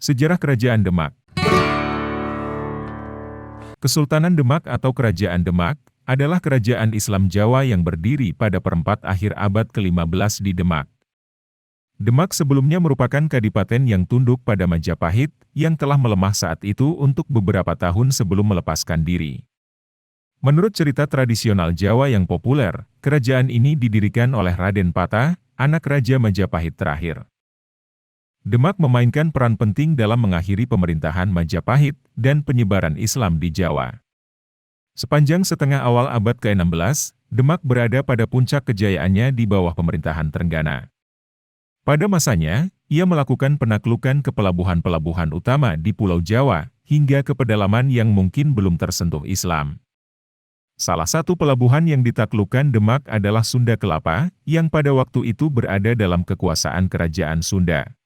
Sejarah Kerajaan Demak. Kesultanan Demak atau Kerajaan Demak adalah kerajaan Islam Jawa yang berdiri pada perempat akhir abad ke-15 di Demak. Demak sebelumnya merupakan kadipaten yang tunduk pada Majapahit yang telah melemah saat itu untuk beberapa tahun sebelum melepaskan diri. Menurut cerita tradisional Jawa yang populer, kerajaan ini didirikan oleh Raden Patah, anak Raja Majapahit terakhir. Demak memainkan peran penting dalam mengakhiri pemerintahan Majapahit dan penyebaran Islam di Jawa. Sepanjang setengah awal abad ke-16, Demak berada pada puncak kejayaannya di bawah pemerintahan Trenggana. Pada masanya, ia melakukan penaklukan ke pelabuhan-pelabuhan utama di Pulau Jawa, hingga ke pedalaman yang mungkin belum tersentuh Islam. Salah satu pelabuhan yang ditaklukkan Demak adalah Sunda Kelapa, yang pada waktu itu berada dalam kekuasaan Kerajaan Sunda.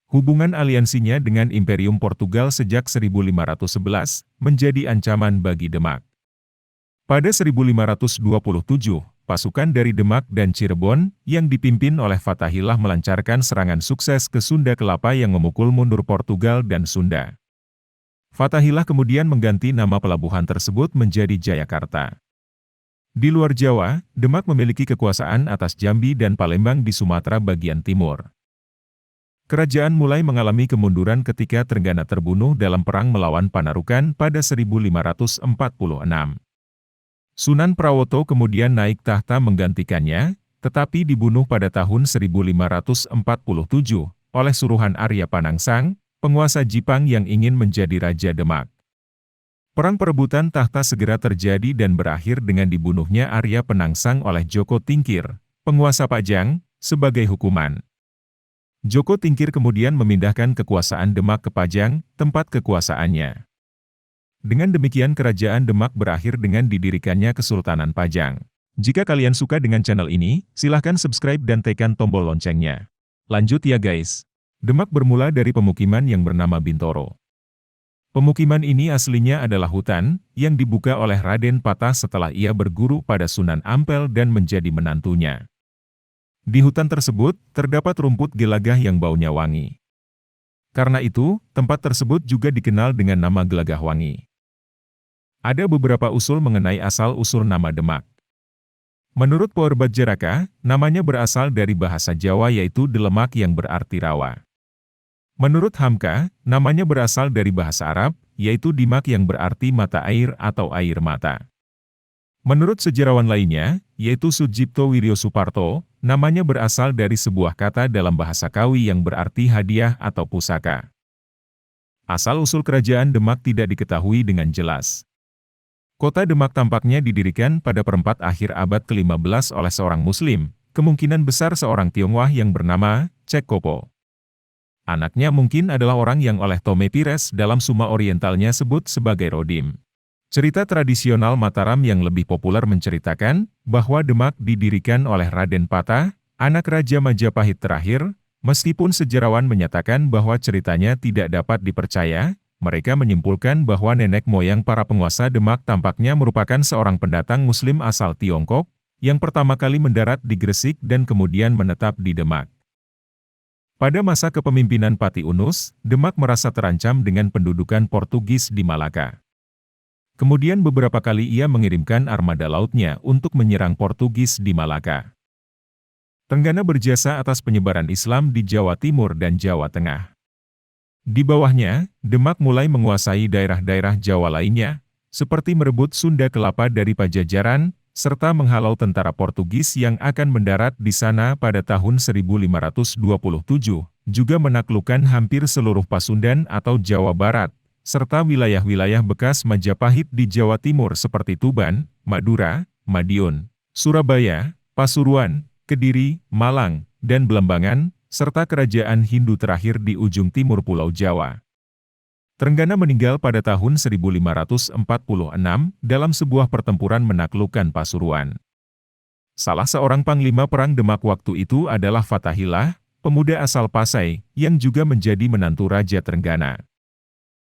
Hubungan aliansinya dengan Imperium Portugal sejak 1511 menjadi ancaman bagi Demak. Pada 1527, pasukan dari Demak dan Cirebon yang dipimpin oleh Fathahillah melancarkan serangan sukses ke Sunda Kelapa yang memukul mundur Portugal dan Sunda. Fathahillah kemudian mengganti nama pelabuhan tersebut menjadi Jayakarta. Di luar Jawa, Demak memiliki kekuasaan atas Jambi dan Palembang di Sumatera bagian timur. Kerajaan mulai mengalami kemunduran ketika Trenggana terbunuh dalam perang melawan Panarukan pada 1546. Sunan Prawoto kemudian naik tahta menggantikannya, tetapi dibunuh pada tahun 1547 oleh suruhan Arya Panangsang, penguasa Jipang yang ingin menjadi Raja Demak. Perang perebutan tahta segera terjadi dan berakhir dengan dibunuhnya Arya Penangsang oleh Joko Tingkir, penguasa Pajang, sebagai hukuman. Joko Tingkir kemudian memindahkan kekuasaan Demak ke Pajang, tempat kekuasaannya. Dengan demikian kerajaan Demak berakhir dengan didirikannya Kesultanan Pajang. Jika kalian suka dengan channel ini, silahkan subscribe dan tekan tombol loncengnya. Lanjut ya guys. Demak bermula dari pemukiman yang bernama Bintoro. Pemukiman ini aslinya adalah hutan, yang dibuka oleh Raden Patah setelah ia berguru pada Sunan Ampel dan menjadi menantunya. Di hutan tersebut, terdapat rumput gelagah yang baunya wangi. Karena itu, tempat tersebut juga dikenal dengan nama Gelagah Wangi. Ada beberapa usul mengenai asal-usul nama Demak. Menurut Poerbat Jeraka, namanya berasal dari bahasa Jawa yaitu Delemak yang berarti rawa. Menurut Hamka, namanya berasal dari bahasa Arab, yaitu Dimak yang berarti mata air atau air mata. Menurut sejarawan lainnya, yaitu Sujipto Wiryo Suparto, namanya berasal dari sebuah kata dalam bahasa Kawi yang berarti hadiah atau pusaka. Asal-usul kerajaan Demak tidak diketahui dengan jelas. Kota Demak tampaknya didirikan pada perempat akhir abad ke-15 oleh seorang Muslim, kemungkinan besar seorang Tionghoa yang bernama Cek Kopo. Anaknya mungkin adalah orang yang oleh Tome Pires dalam Suma Orientalnya sebut sebagai Rodim. Cerita tradisional Mataram yang lebih populer menceritakan bahwa Demak didirikan oleh Raden Patah, anak Raja Majapahit terakhir. Meskipun sejarawan menyatakan bahwa ceritanya tidak dapat dipercaya, mereka menyimpulkan bahwa nenek moyang para penguasa Demak tampaknya merupakan seorang pendatang Muslim asal Tiongkok, yang pertama kali mendarat di Gresik dan kemudian menetap di Demak. Pada masa kepemimpinan Pati Unus, Demak merasa terancam dengan pendudukan Portugis di Malaka. Kemudian beberapa kali ia mengirimkan armada lautnya untuk menyerang Portugis di Malaka. Trenggana berjasa atas penyebaran Islam di Jawa Timur dan Jawa Tengah. Di bawahnya, Demak mulai menguasai daerah-daerah Jawa lainnya, seperti merebut Sunda Kelapa dari Pajajaran, serta menghalau tentara Portugis yang akan mendarat di sana pada tahun 1527, juga menaklukkan hampir seluruh Pasundan atau Jawa Barat, serta wilayah-wilayah bekas Majapahit di Jawa Timur seperti Tuban, Madura, Madiun, Surabaya, Pasuruan, Kediri, Malang, dan Belambangan, serta kerajaan Hindu terakhir di ujung timur Pulau Jawa. Trenggana meninggal pada tahun 1546 dalam sebuah pertempuran menaklukkan Pasuruan. Salah seorang panglima perang Demak waktu itu adalah Fathahillah, pemuda asal Pasai, yang juga menjadi menantu Raja Trenggana.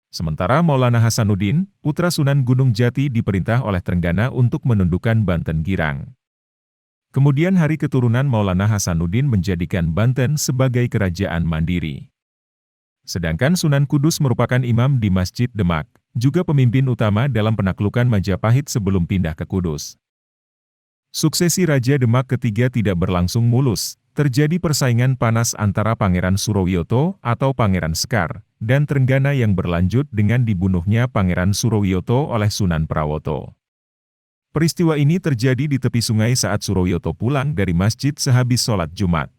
Sementara Maulana Hasanuddin, putra Sunan Gunung Jati diperintah oleh Trenggana untuk menundukkan Banten Girang. Kemudian hari keturunan Maulana Hasanuddin menjadikan Banten sebagai kerajaan mandiri. Sedangkan Sunan Kudus merupakan imam di Masjid Demak, juga pemimpin utama dalam penaklukan Majapahit sebelum pindah ke Kudus. Suksesi Raja Demak ketiga tidak berlangsung mulus, terjadi persaingan panas antara Pangeran Surowiyoto atau Pangeran Sekar, dan Trenggana yang berlanjut dengan dibunuhnya Pangeran Surowiyoto oleh Sunan Prawoto. Peristiwa ini terjadi di tepi sungai saat Surowiyoto pulang dari masjid sehabis sholat Jumat.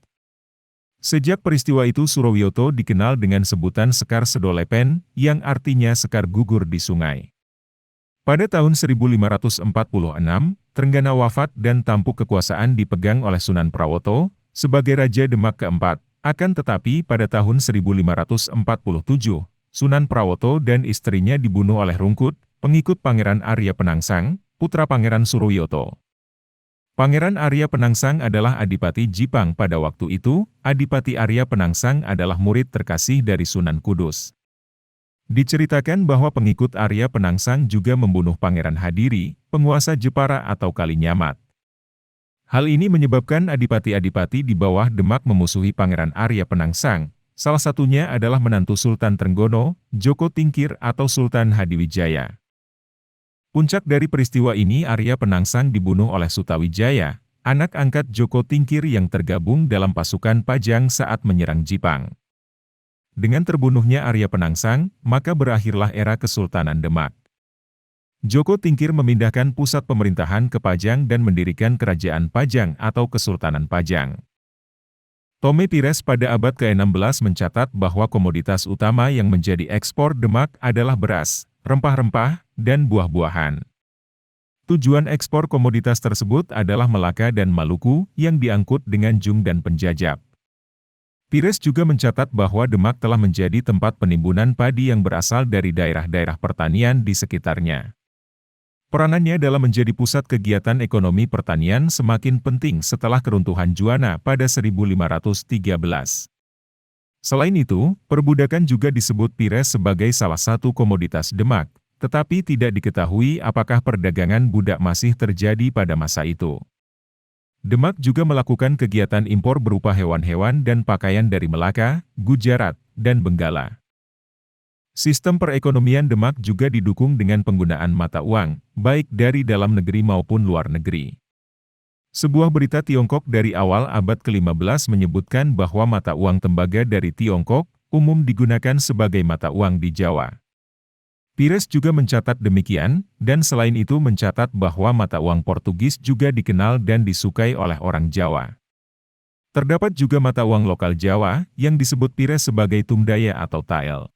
Sejak peristiwa itu Surowiyoto dikenal dengan sebutan Sekar Sedolepen, yang artinya sekar gugur di sungai. Pada tahun 1546, Trenggana wafat dan tampuk kekuasaan dipegang oleh Sunan Prawoto, sebagai Raja Demak keempat. Akan tetapi pada tahun 1547, Sunan Prawoto dan istrinya dibunuh oleh Rungkut, pengikut Pangeran Arya Penangsang, putra Pangeran Surowiyoto. Pangeran Arya Penangsang adalah Adipati Jipang pada waktu itu. Adipati Arya Penangsang adalah murid terkasih dari Sunan Kudus. Diceritakan bahwa pengikut Arya Penangsang juga membunuh Pangeran Hadiri, penguasa Jepara atau Kalinyamat. Hal ini menyebabkan adipati-adipati di bawah Demak memusuhi Pangeran Arya Penangsang, salah satunya adalah menantu Sultan Trenggono, Joko Tingkir atau Sultan Hadiwijaya. Puncak dari peristiwa ini Arya Penangsang dibunuh oleh Sutawijaya, anak angkat Joko Tingkir yang tergabung dalam pasukan Pajang saat menyerang Jipang. Dengan terbunuhnya Arya Penangsang, maka berakhirlah era Kesultanan Demak. Joko Tingkir memindahkan pusat pemerintahan ke Pajang dan mendirikan Kerajaan Pajang atau Kesultanan Pajang. Tome Pires pada abad ke-16 mencatat bahwa komoditas utama yang menjadi ekspor Demak adalah beras, rempah-rempah, dan buah-buahan. Tujuan ekspor komoditas tersebut adalah Melaka dan Maluku yang diangkut dengan jung dan penjajab. Pires juga mencatat bahwa Demak telah menjadi tempat penimbunan padi yang berasal dari daerah-daerah pertanian di sekitarnya. Peranannya dalam menjadi pusat kegiatan ekonomi pertanian semakin penting setelah keruntuhan Juana pada 1513. Selain itu, perbudakan juga disebut Pires sebagai salah satu komoditas Demak, tetapi tidak diketahui apakah perdagangan budak masih terjadi pada masa itu. Demak juga melakukan kegiatan impor berupa hewan-hewan dan pakaian dari Melaka, Gujarat, dan Benggala. Sistem perekonomian Demak juga didukung dengan penggunaan mata uang, baik dari dalam negeri maupun luar negeri. Sebuah berita Tiongkok dari awal abad ke-15 menyebutkan bahwa mata uang tembaga dari Tiongkok umum digunakan sebagai mata uang di Jawa. Pires juga mencatat demikian, dan selain itu mencatat bahwa mata uang Portugis juga dikenal dan disukai oleh orang Jawa. Terdapat juga mata uang lokal Jawa, yang disebut Pires sebagai tumdaya atau tael.